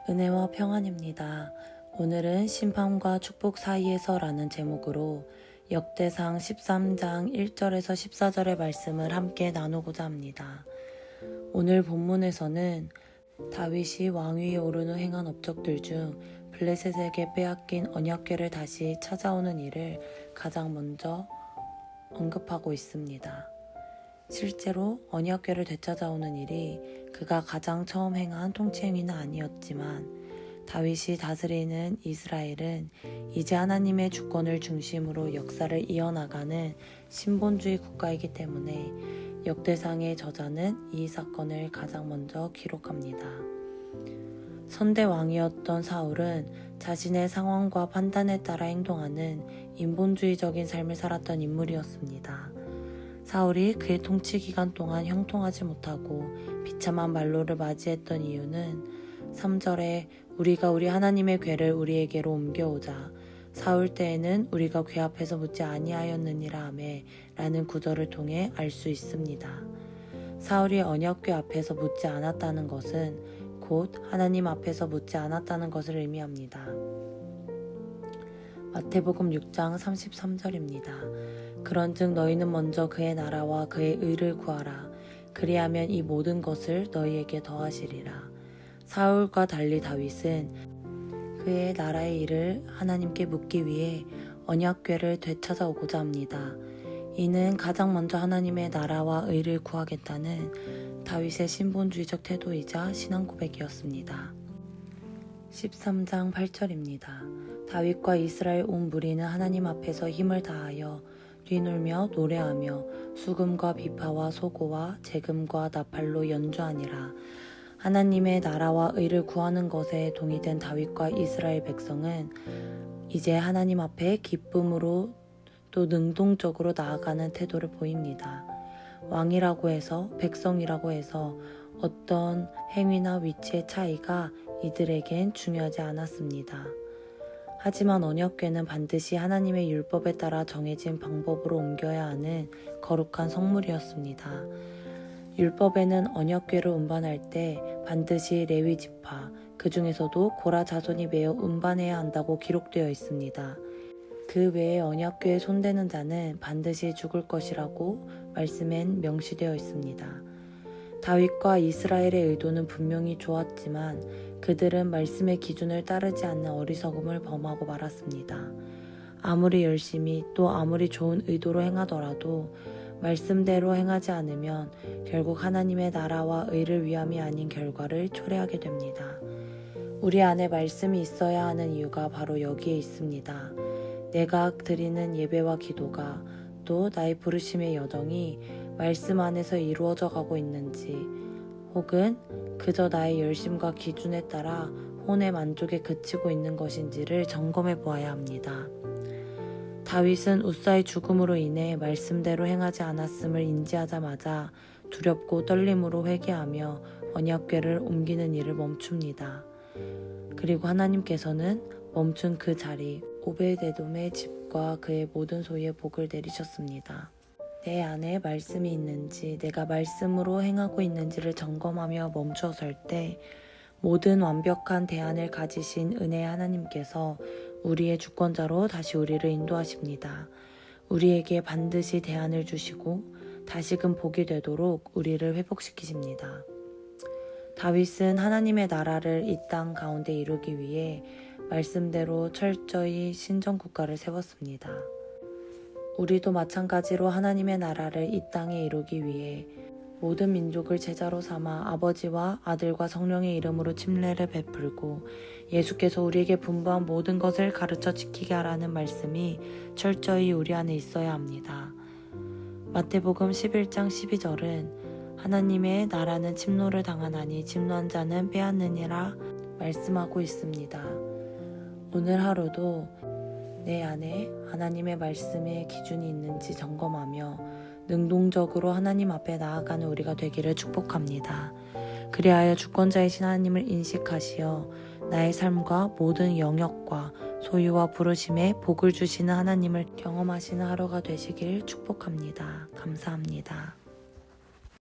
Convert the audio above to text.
은혜와 평안입니다. 오늘은 심판과 축복 사이에서라는 제목으로 역대상 13장 1절에서 14절의 말씀을 함께 나누고자 합니다. 오늘 본문에서는 다윗이 왕위에 오른 후 행한 업적들 중 블레셋에게 빼앗긴 언약궤를 다시 찾아오는 일을 가장 먼저 언급하고 있습니다. 실제로 언약궤를 되찾아오는 일이 그가 가장 처음 행한 통치 행위는 아니었지만 다윗이 다스리는 이스라엘은 이제 하나님의 주권을 중심으로 역사를 이어나가는 신본주의 국가이기 때문에 역대상의 저자는 이 사건을 가장 먼저 기록합니다. 선대 왕이었던 사울은 자신의 상황과 판단에 따라 행동하는 인본주의적인 삶을 살았던 인물이었습니다. 사울이 그의 통치 기간 동안 형통하지 못하고 비참한 말로를 맞이했던 이유는 3절에 우리가 우리 하나님의 궤를 우리에게로 옮겨오자 사울 때에는 우리가 궤 앞에서 묻지 아니하였느니라 하매 라는 구절을 통해 알 수 있습니다. 사울이 언약궤 앞에서 묻지 않았다는 것은 곧 하나님 앞에서 묻지 않았다는 것을 의미합니다. 마태복음 6장 33절입니다. 그런즉 너희는 먼저 그의 나라와 그의 의를 구하라. 그리하면 이 모든 것을 너희에게 더하시리라. 사울과 달리 다윗은 그의 나라의 일을 하나님께 묻기 위해 언약궤를 되찾아오고자 합니다. 이는 가장 먼저 하나님의 나라와 의를 구하겠다는 다윗의 신본주의적 태도이자 신앙 고백이었습니다. 13장 8절입니다. 다윗과 이스라엘 온 무리는 하나님 앞에서 힘을 다하여 뛰놀며 노래하며 수금과 비파와 소고와 재금과 나팔로 연주하니라. 하나님의 나라와 의를 구하는 것에 동의된 다윗과 이스라엘 백성은 이제 하나님 앞에 기쁨으로 또 능동적으로 나아가는 태도를 보입니다. 왕이라고 해서 백성이라고 해서 어떤 행위나 위치의 차이가 이들에겐 중요하지 않았습니다. 하지만 언약궤는 반드시 하나님의 율법에 따라 정해진 방법으로 옮겨야 하는 거룩한 성물이었습니다. 율법에는 언약궤를 운반할 때 반드시 레위 지파, 그 중에서도 고라 자손이 매어 운반해야 한다고 기록되어 있습니다. 그 외에 언약궤에 손대는 자는 반드시 죽을 것이라고 말씀엔 명시되어 있습니다. 다윗과 이스라엘의 의도는 분명히 좋았지만 그들은 말씀의 기준을 따르지 않는 어리석음을 범하고 말았습니다. 아무리 열심히 또 아무리 좋은 의도로 행하더라도 말씀대로 행하지 않으면 결국 하나님의 나라와 의를 위함이 아닌 결과를 초래하게 됩니다. 우리 안에 말씀이 있어야 하는 이유가 바로 여기에 있습니다. 내가 드리는 예배와 기도가 또 나의 부르심의 여정이 말씀 안에서 이루어져 가고 있는지 혹은 그저 나의 열심과 기준에 따라 혼의 만족에 그치고 있는 것인지를 점검해 보아야 합니다. 다윗은 우사의 죽음으로 인해 말씀대로 행하지 않았음을 인지하자마자 두렵고 떨림으로 회개하며 언약궤를 옮기는 일을 멈춥니다. 그리고 하나님께서는 멈춘 그 자리 오베데돔의 집과 그의 모든 소유에 복을 내리셨습니다. 내 안에 말씀이 있는지 내가 말씀으로 행하고 있는지를 점검하며 멈추어 설 때 모든 완벽한 대안을 가지신 은혜의 하나님께서 우리의 주권자로 다시 우리를 인도하십니다. 우리에게 반드시 대안을 주시고 다시금 복이 되도록 우리를 회복시키십니다. 다윗은 하나님의 나라를 이 땅 가운데 이루기 위해 말씀대로 철저히 신정국가를 세웠습니다. 우리도 마찬가지로 하나님의 나라를 이 땅에 이루기 위해 모든 민족을 제자로 삼아 아버지와 아들과 성령의 이름으로 침례를 베풀고 예수께서 우리에게 분부한 모든 것을 가르쳐 지키게 하라는 말씀이 철저히 우리 안에 있어야 합니다. 마태복음 11장 12절은 하나님의 나라는 침노를 당하나니 침노한 자는 빼앗느니라 말씀하고 있습니다. 오늘 하루도 내 안에 하나님의 말씀의 기준이 있는지 점검하며 능동적으로 하나님 앞에 나아가는 우리가 되기를 축복합니다. 그리하여 주권자이신 하나님을 인식하시어 나의 삶과 모든 영역과 소유와 부르심에 복을 주시는 하나님을 경험하시는 하루가 되시길 축복합니다. 감사합니다.